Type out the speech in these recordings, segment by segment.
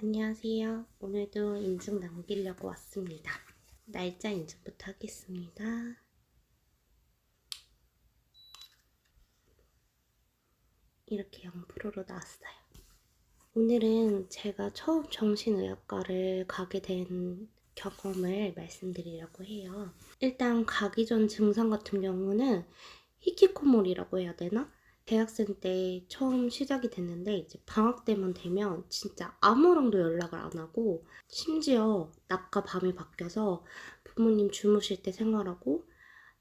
안녕하세요. 오늘도 인증 남기려고 왔습니다. 날짜 인증부터 하겠습니다. 이렇게 0%로 나왔어요. 오늘은 제가 처음 정신의학과를 가게 된 경험을 말씀드리려고 해요. 일단 가기 전 증상 같은 경우는 히키코모리라고 해야 되나? 대학생 때 처음 시작이 됐는데 이제 방학 때만 되면 진짜 아무랑도 연락을 안 하고 심지어 낮과 밤이 바뀌어서 부모님 주무실 때 생활하고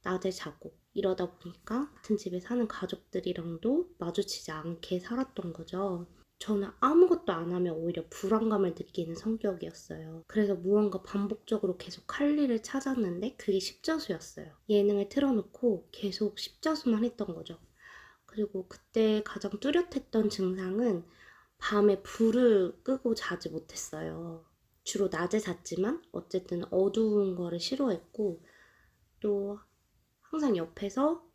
낮에 자고 이러다 보니까 같은 집에 사는 가족들이랑도 마주치지 않게 살았던 거죠. 저는 아무것도 안 하면 오히려 불안감을 느끼는 성격이었어요. 그래서 무언가 반복적으로 계속 할 일을 찾았는데 그게 십자수였어요. 예능을 틀어놓고 계속 십자수만 했던 거죠. 그리고 그때 가장 뚜렷했던 증상은 밤에 불을 끄고 자지 못했어요. 주로 낮에 잤지만 어쨌든 어두운 거를 싫어했고 또 항상 옆에서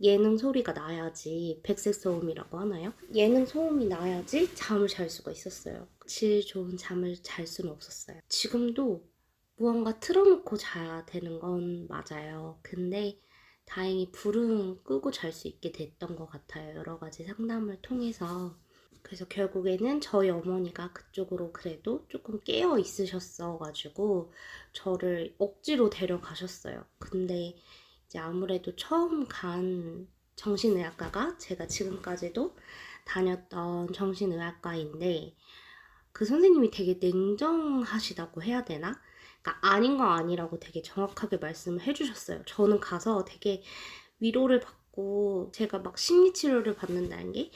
예능 소리가 나야지, 백색 소음이라고 하나요? 예능 소음이 나야지 잠을 잘 수가 있었어요. 질 좋은 잠을 잘 수는 없었어요. 지금도 무언가 틀어놓고 자야 되는 건 맞아요. 근데 다행히 불은 끄고 잘 수 있게 됐던 것 같아요. 여러 가지 상담을 통해서. 그래서 결국에는 저희 어머니가 그쪽으로 그래도 조금 깨어 있으셨어가지고 저를 억지로 데려가셨어요. 근데 이제 아무래도 처음 간 정신의학과가 제가 지금까지도 다녔던 정신의학과인데 그 선생님이 되게 냉정하시다고 해야 되나? 그러니까 아닌 거 아니라고 되게 정확하게 말씀을 해주셨어요. 저는 가서 되게 위로를 받고 제가 막 심리치료를 받는다는 게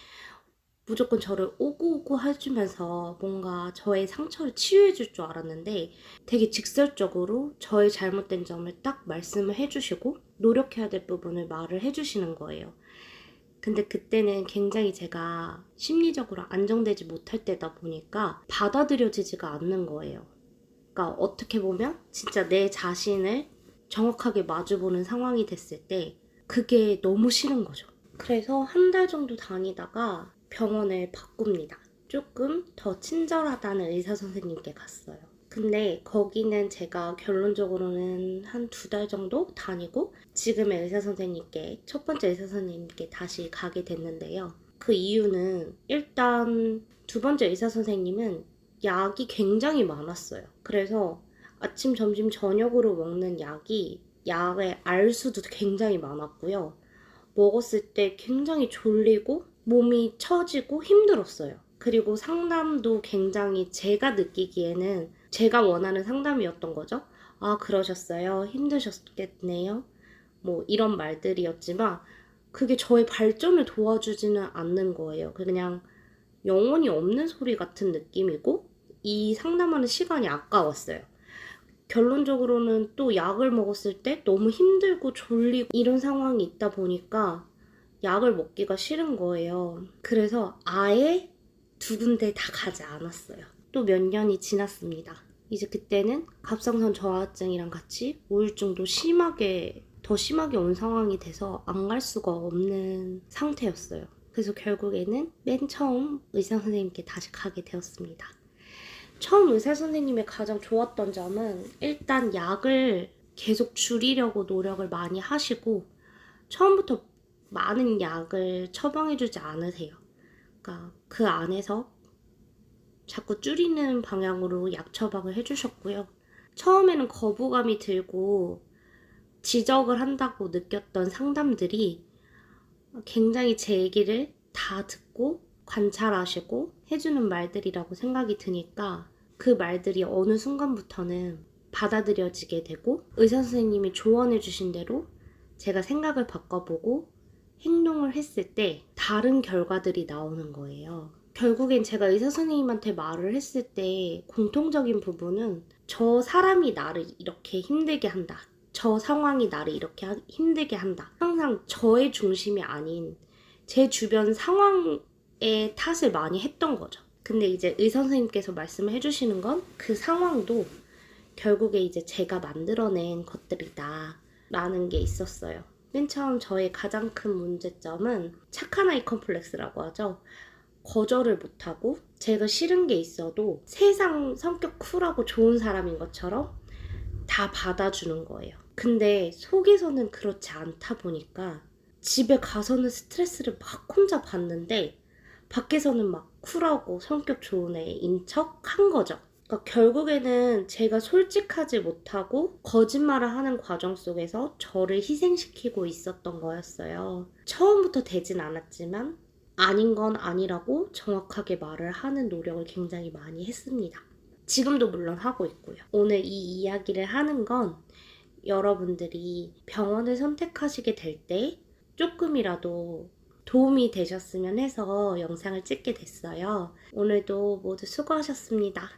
무조건 저를 오고오고 해주면서 뭔가 저의 상처를 치유해줄 줄 알았는데 되게 직설적으로 저의 잘못된 점을 딱 말씀을 해주시고 노력해야 될 부분을 말을 해주시는 거예요. 근데 그때는 굉장히 제가 심리적으로 안정되지 못할 때다 보니까 받아들여지지가 않는 거예요. 그러니까 어떻게 보면 진짜 내 자신을 정확하게 마주보는 상황이 됐을 때 그게 너무 싫은 거죠. 그래서 한 달 정도 다니다가 병원을 바꿉니다. 조금 더 친절하다는 의사 선생님께 갔어요. 근데 거기는 제가 결론적으로는 한 2달 정도 다니고 지금의 의사 선생님께, 첫 번째 의사 선생님께 다시 가게 됐는데요. 그 이유는 일단 두 번째 의사 선생님은 약이 굉장히 많았어요. 그래서 아침, 점심, 저녁으로 먹는 약의 알수도 굉장히 많았고요. 먹었을 때 굉장히 졸리고 몸이 처지고 힘들었어요. 그리고 상담도 굉장히 제가 느끼기에는 제가 원하는 상담이었던 거죠. 아, 그러셨어요. 힘드셨겠네요. 뭐 이런 말들이었지만 그게 저의 발전을 도와주지는 않는 거예요. 그냥 영혼이 없는 소리 같은 느낌이고 이 상담하는 시간이 아까웠어요. 결론적으로는 또 약을 먹었을 때 너무 힘들고 졸리고 이런 상황이 있다 보니까 약을 먹기가 싫은 거예요. 그래서 아예 두 군데 다 가지 않았어요. 또 몇 년이 지났습니다. 이제 그때는 갑상선 저하증이랑 같이 우울증도 더 심하게 온 상황이 돼서 안 갈 수가 없는 상태였어요. 그래서 결국에는 맨 처음 의사 선생님께 다시 가게 되었습니다. 처음 의사 선생님의 가장 좋았던 점은 일단 약을 계속 줄이려고 노력을 많이 하시고 처음부터 많은 약을 처방해주지 않으세요. 그러니까 그 안에서 자꾸 줄이는 방향으로 약 처방을 해주셨고요. 처음에는 거부감이 들고 지적을 한다고 느꼈던 상담들이 굉장히 제 얘기를 다 듣고 관찰하시고 해주는 말들이라고 생각이 드니까 그 말들이 어느 순간부터는 받아들여지게 되고 의사 선생님이 조언해 주신 대로 제가 생각을 바꿔보고 행동을 했을 때 다른 결과들이 나오는 거예요. 결국엔 제가 의사 선생님한테 말을 했을 때 공통적인 부분은 저 사람이 나를 이렇게 힘들게 한다. 저 상황이 나를 이렇게 힘들게 한다. 항상 저의 중심이 아닌 제 주변 상황의 탓을 많이 했던 거죠. 근데 이제 의사 선생님께서 말씀을 해주시는 건 그 상황도 결국에 이제 제가 만들어낸 것들이다 라는 게 있었어요. 맨 처음 저의 가장 큰 문제점은 착한 아이 컴플렉스라고 하죠. 거절을 못하고 제가 싫은 게 있어도 세상 성격 쿨하고 좋은 사람인 것처럼 다 받아주는 거예요. 근데 속에서는 그렇지 않다 보니까 집에 가서는 스트레스를 막 혼자 받는데 밖에서는 막 쿨하고 성격 좋은 애인 척 한 거죠. 그러니까 결국에는 제가 솔직하지 못하고 거짓말을 하는 과정 속에서 저를 희생시키고 있었던 거였어요. 처음부터 되진 않았지만 아닌 건 아니라고 정확하게 말을 하는 노력을 굉장히 많이 했습니다. 지금도 물론 하고 있고요. 오늘 이 이야기를 하는 건 여러분들이 병원을 선택하시게 될 때 조금이라도 도움이 되셨으면 해서 영상을 찍게 됐어요. 오늘도 모두 수고하셨습니다.